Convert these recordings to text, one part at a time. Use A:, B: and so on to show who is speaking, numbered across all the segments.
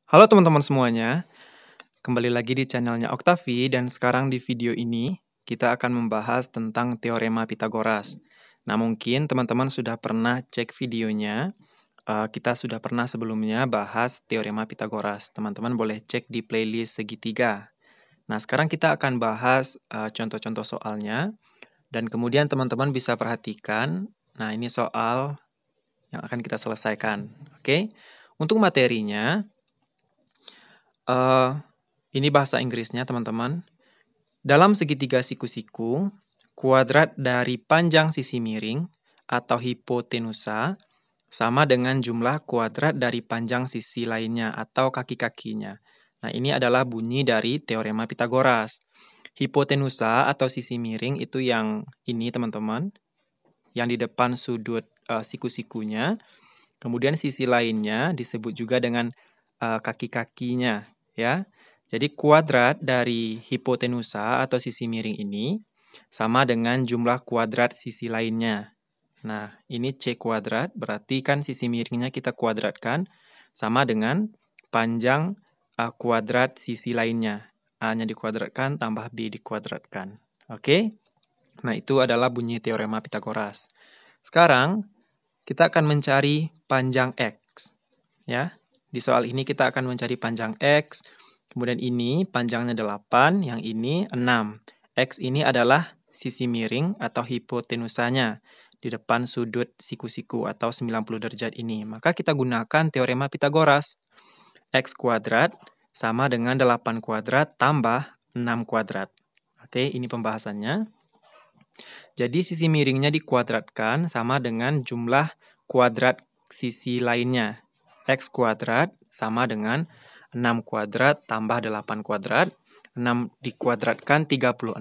A: Halo teman-teman semuanya, kembali lagi di channelnya Oktavi dan sekarang di video ini kita akan membahas tentang Teorema Pitagoras. Nah mungkin teman-teman sudah pernah cek videonya, kita sudah pernah sebelumnya bahas Teorema Pitagoras. Teman-teman boleh cek di playlist segitiga. Nah sekarang kita akan bahas contoh-contoh soalnya dan kemudian teman-teman bisa perhatikan, nah ini soal yang akan kita selesaikan. Oke, untuk materinya, ini bahasa Inggrisnya teman-teman. Dalam segitiga siku-siku, kuadrat dari panjang sisi miring atau hipotenusa sama dengan jumlah kuadrat dari panjang sisi lainnya atau kaki-kakinya. Nah, ini adalah bunyi dari Teorema Pitagoras. Hipotenusa atau sisi miring itu yang ini teman-teman, yang di depan sudut siku-sikunya. Kemudian sisi lainnya disebut juga dengan kaki-kakinya, ya. Jadi kuadrat dari hipotenusa atau sisi miring ini sama dengan jumlah kuadrat sisi lainnya. Nah, ini C kuadrat, berarti kan sisi miringnya kita kuadratkan sama dengan panjang kuadrat sisi lainnya. A-nya dikuadratkan tambah B dikuadratkan. Oke? Nah, itu adalah bunyi Teorema Pitagoras. Sekarang, kita akan mencari panjang X. Ya, di soal ini kita akan mencari panjang X. Kemudian ini panjangnya 8, yang ini 6. X ini adalah sisi miring atau hipotenusanya di depan sudut siku-siku atau 90 derajat ini. Maka kita gunakan Teorema Pitagoras. X kuadrat sama dengan 8 kuadrat tambah 6 kuadrat. Oke, ini pembahasannya. Jadi sisi miringnya dikuadratkan sama dengan jumlah kuadrat sisi lainnya. X kuadrat sama dengan 6 kuadrat tambah 8 kuadrat. 6 dikuadratkan 36,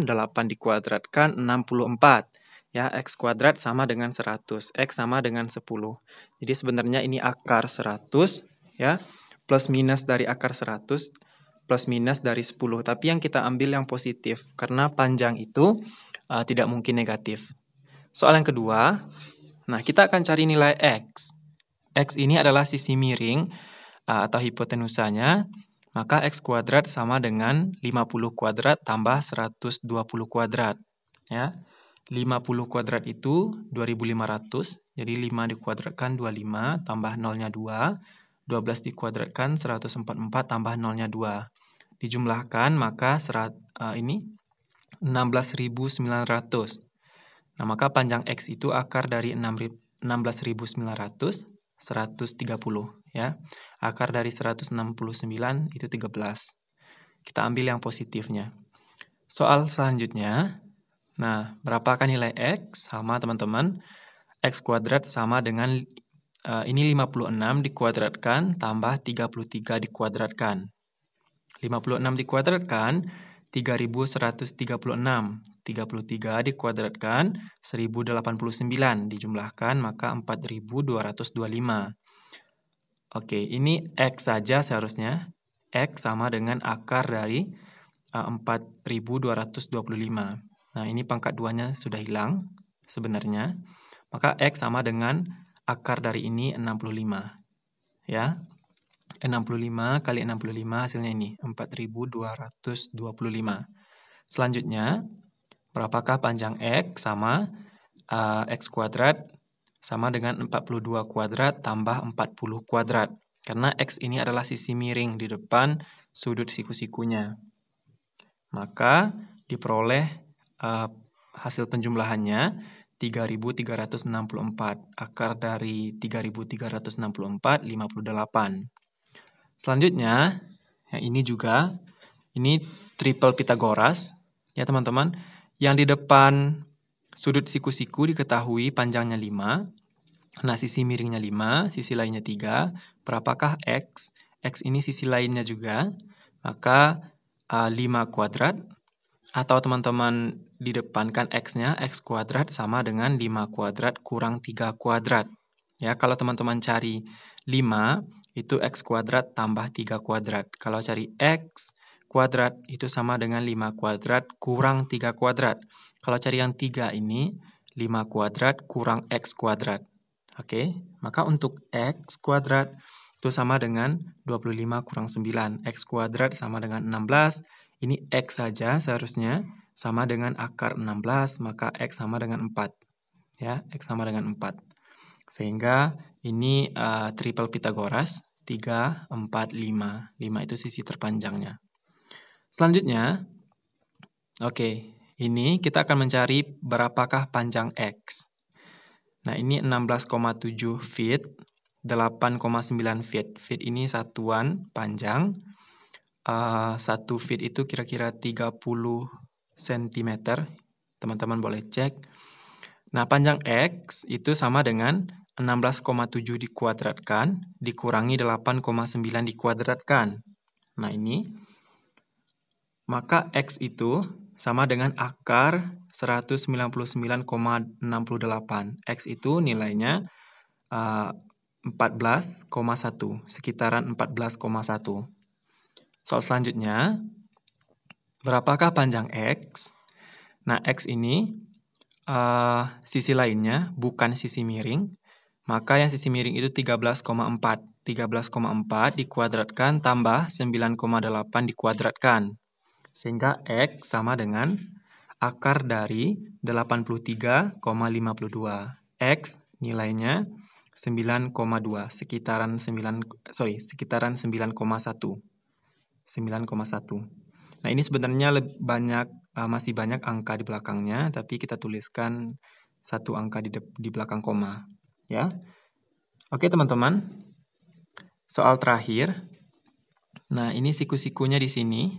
A: 8 dikuadratkan 64. Ya, X kuadrat sama dengan 100, X sama dengan 10. Jadi sebenarnya ini akar 100, ya. Plus minus dari akar 100, plus minus dari 10. Tapi yang kita ambil yang positif, karena panjang itu tidak mungkin negatif. Soal yang kedua, nah kita akan cari nilai X. X ini adalah sisi miring atau hipotenusanya, maka X kuadrat sama dengan 50 kuadrat tambah 120 kuadrat. Ya. 50 kuadrat itu 2500, jadi 5 dikuadratkan 25 tambah nolnya 2, 12 dikuadratkan 144 tambah nolnya 2. Dijumlahkan maka ini 16.900. Nah, maka panjang X itu akar dari 16.900, 130, ya. Akar dari 169 itu 13. Kita ambil yang positifnya. Soal selanjutnya, nah, berapakah nilai X? Sama teman-teman, X kuadrat sama dengan, ini 56 dikuadratkan tambah 33 dikuadratkan. 56 dikuadratkan, 3136. 33 dikuadratkan, 1089 dijumlahkan, maka 4225. Oke, ini X saja seharusnya. X sama dengan akar dari 4225. Nah, ini pangkat 2-nya sudah hilang sebenarnya. Maka X sama dengan akar dari ini 65. Ya. 65 kali 65 hasilnya ini, 4225. Selanjutnya, berapakah panjang X? Sama X kuadrat sama dengan 42 kuadrat tambah 40 kuadrat. Karena X ini adalah sisi miring di depan sudut siku-sikunya. Maka diperoleh hasil penjumlahannya 3364. Akar dari 3364, 58. Selanjutnya, yang ini juga, ini triple Pitagoras, ya teman-teman. Yang di depan sudut siku-siku diketahui panjangnya 5, nah sisi miringnya 5, sisi lainnya 3. Berapakah X? X ini sisi lainnya juga, maka 5 kuadrat, atau teman-teman di depan kan X-nya, X kuadrat sama dengan 5 kuadrat kurang 3 kuadrat. Ya, kalau teman-teman cari 5, itu X kuadrat tambah 3 kuadrat. Kalau cari X kuadrat, itu sama dengan 5 kuadrat kurang 3 kuadrat. Kalau cari yang 3 ini, 5 kuadrat kurang X kuadrat. Oke, maka untuk X kuadrat, itu sama dengan 25 kurang 9. X kuadrat sama dengan 16. Ini X saja seharusnya sama dengan akar 16, maka X sama dengan 4. Ya, X sama dengan 4. Sehingga ini triple Pitagoras, 3, 4, 5. 5 itu sisi terpanjangnya. Selanjutnya, oke, ini kita akan mencari berapakah panjang X. Nah, ini 16,7 feet, 8,9 feet. Feet ini satuan panjang. 1 feet itu kira-kira 30 cm. Teman-teman boleh cek. Nah, panjang X itu sama dengan 16,7 dikuadratkan, dikurangi 8,9 dikuadratkan. Nah, ini. Maka X itu sama dengan akar 199,68. X itu nilainya 14,1, sekitaran 14,1. Soal selanjutnya, berapakah panjang X? Nah, X ini sisi lainnya bukan sisi miring, maka yang sisi miring itu 13,4. 13,4 dikuadratkan tambah 9,8 dikuadratkan. Sehingga X sama dengan akar dari 83,52. X nilainya 9,2, sekitaran 9,1. 9,1. Nah, ini sebenarnya masih banyak angka di belakangnya, tapi kita tuliskan satu angka di belakang koma, ya. Oke, teman-teman. Soal terakhir. Nah, ini siku-sikunya di sini.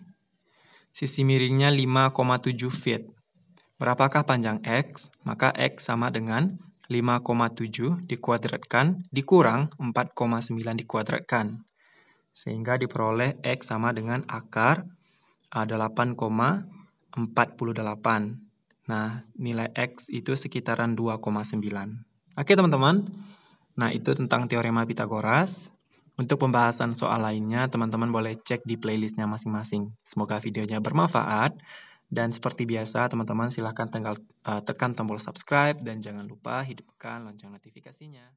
A: Sisi miringnya 5,7 feet. Berapakah panjang X? Maka X sama dengan 5,7 dikuadratkan dikurang 4,9 dikuadratkan. Sehingga diperoleh X sama dengan akar 8,48. Nah, nilai X itu sekitaran 2,9. Oke, teman-teman. Nah, itu tentang teorema Pitagoras. Untuk pembahasan soal lainnya, teman-teman boleh cek di playlistnya masing-masing. Semoga videonya bermanfaat. Dan seperti biasa, teman-teman silahkan tekan tombol subscribe dan jangan lupa hidupkan lonceng notifikasinya.